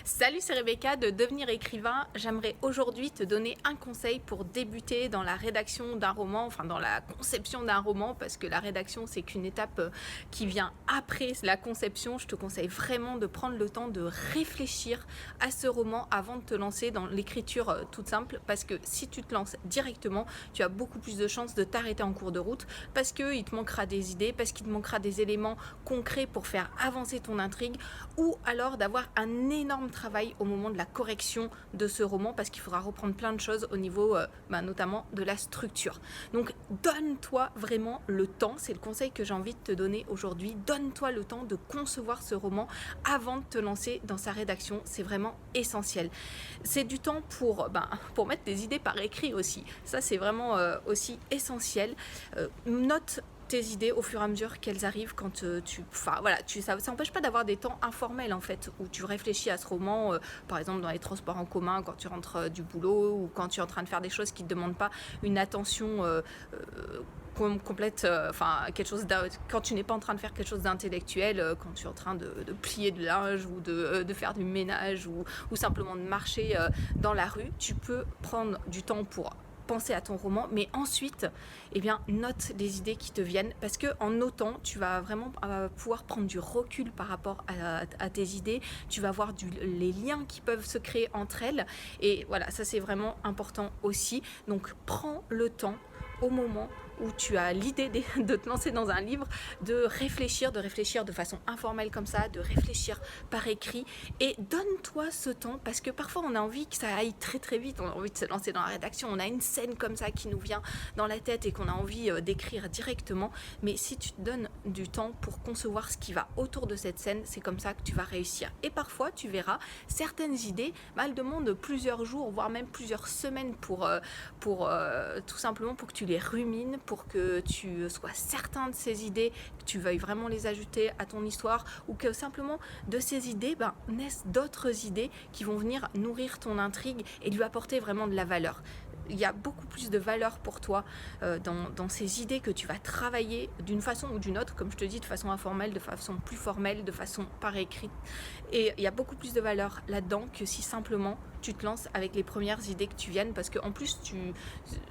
Salut, c'est Rebecca de Devenir écrivain. J'aimerais aujourd'hui te donner un conseil pour débuter dans la rédaction d'un roman, enfin dans la conception d'un roman, parce que la rédaction c'est qu'une étape qui vient après la conception. Je te conseille vraiment de prendre le temps de réfléchir à ce roman avant de te lancer dans l'écriture toute simple, parce que si tu te lances directement, tu as beaucoup plus de chances de t'arrêter en cours de route, parce qu'il te manquera des idées, parce qu'il te manquera des éléments concrets pour faire avancer ton intrigue, ou alors d'avoir un énorme travail au moment de la correction de ce roman, parce qu'il faudra reprendre plein de choses au niveau notamment de la structure. Donc donne-toi vraiment le temps, c'est le conseil que j'ai envie de te donner aujourd'hui. Donne-toi le temps de concevoir ce roman avant de te lancer dans sa rédaction, c'est vraiment essentiel. C'est du temps pour mettre des idées par écrit aussi, ça c'est vraiment aussi essentiel. Note tes idées au fur et à mesure qu'elles arrivent quand ça n'empêche pas d'avoir des temps informels en fait, où tu réfléchis à ce roman, par exemple dans les transports en commun, quand tu rentres du boulot, ou quand tu es en train de faire des choses qui ne te demandent pas une attention complète, quelque chose quand tu n'es pas en train de faire quelque chose d'intellectuel, quand tu es en train de plier de linge ou de faire du ménage, ou simplement de marcher dans la rue, tu peux prendre du temps pour penser à ton roman, mais ensuite note les idées qui te viennent, parce que en notant tu vas vraiment pouvoir prendre du recul par rapport à tes idées, tu vas voir les liens qui peuvent se créer entre elles, et voilà, ça c'est vraiment important aussi. Donc prends le temps au moment où tu as l'idée de te lancer dans un livre, de réfléchir de façon informelle comme ça, de réfléchir par écrit, et donne-toi ce temps, parce que parfois on a envie que ça aille très très vite, on a envie de se lancer dans la rédaction, on a une scène comme ça qui nous vient dans la tête et qu'on a envie d'écrire directement, mais si tu te donnes du temps pour concevoir ce qui va autour de cette scène, c'est comme ça que tu vas réussir. Et parfois tu verras, certaines idées, elles demandent plusieurs jours, voire même plusieurs semaines pour tout simplement pour que tu les rumines, pour que tu sois certain de ces idées, que tu veuilles vraiment les ajouter à ton histoire, ou que simplement de ces idées naissent d'autres idées qui vont venir nourrir ton intrigue et lui apporter vraiment de la valeur. Il y a beaucoup plus de valeur pour toi dans ces idées que tu vas travailler d'une façon ou d'une autre, comme je te dis, de façon informelle, de façon plus formelle, de façon par écrit. Et il y a beaucoup plus de valeur là-dedans que si simplement tu te lances avec les premières idées que tu viennes, parce qu'en plus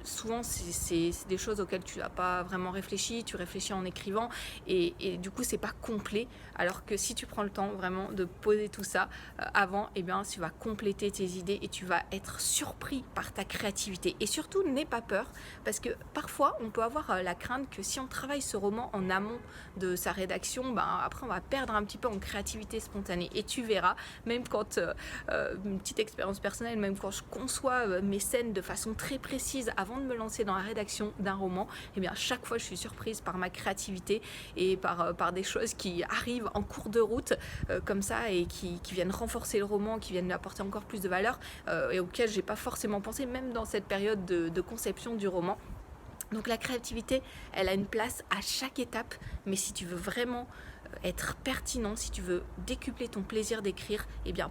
souvent c'est des choses auxquelles tu n'as pas vraiment réfléchi, tu réfléchis en écrivant, et du coup c'est pas complet, alors que si tu prends le temps vraiment de poser tout ça avant, tu vas compléter tes idées et tu vas être surpris par ta créativité. Et surtout, n'aie pas peur, parce que parfois on peut avoir la crainte que si on travaille ce roman en amont de sa rédaction, après on va perdre un petit peu en créativité spontanée. Et tu verras, même quand une petite expérience personnelle, même quand je conçois mes scènes de façon très précise avant de me lancer dans la rédaction d'un roman, chaque fois je suis surprise par ma créativité et par des choses qui arrivent en cours de route comme ça, et qui viennent renforcer le roman, qui viennent lui apporter encore plus de valeur, et auxquelles j'ai pas forcément pensé, même dans cette période de conception du roman. Donc la créativité, elle a une place à chaque étape, mais si tu veux vraiment être pertinent, si tu veux décupler ton plaisir d'écrire,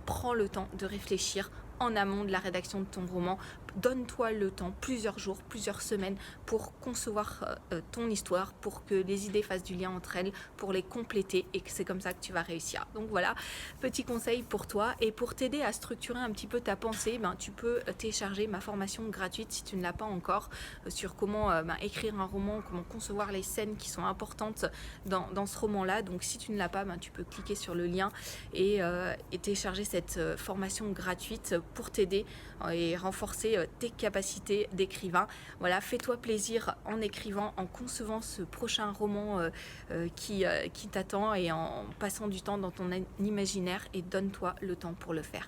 prends le temps de réfléchir en amont de la rédaction de ton roman. Donne-toi le temps, plusieurs jours, plusieurs semaines, pour concevoir ton histoire, pour que les idées fassent du lien entre elles, pour les compléter, et que c'est comme ça que tu vas réussir. Donc voilà, petit conseil pour toi. Et pour t'aider à structurer un petit peu ta pensée, tu peux télécharger ma formation gratuite si tu ne l'as pas encore, sur comment écrire un roman, comment concevoir les scènes qui sont importantes dans ce roman-là. Donc si tu ne l'as pas, tu peux cliquer sur le lien et télécharger cette formation gratuite pour t'aider et renforcer tes capacités d'écrivain. Voilà, fais-toi plaisir en écrivant, en concevant ce prochain roman qui t'attend, et en passant du temps dans ton imaginaire, et donne-toi le temps pour le faire.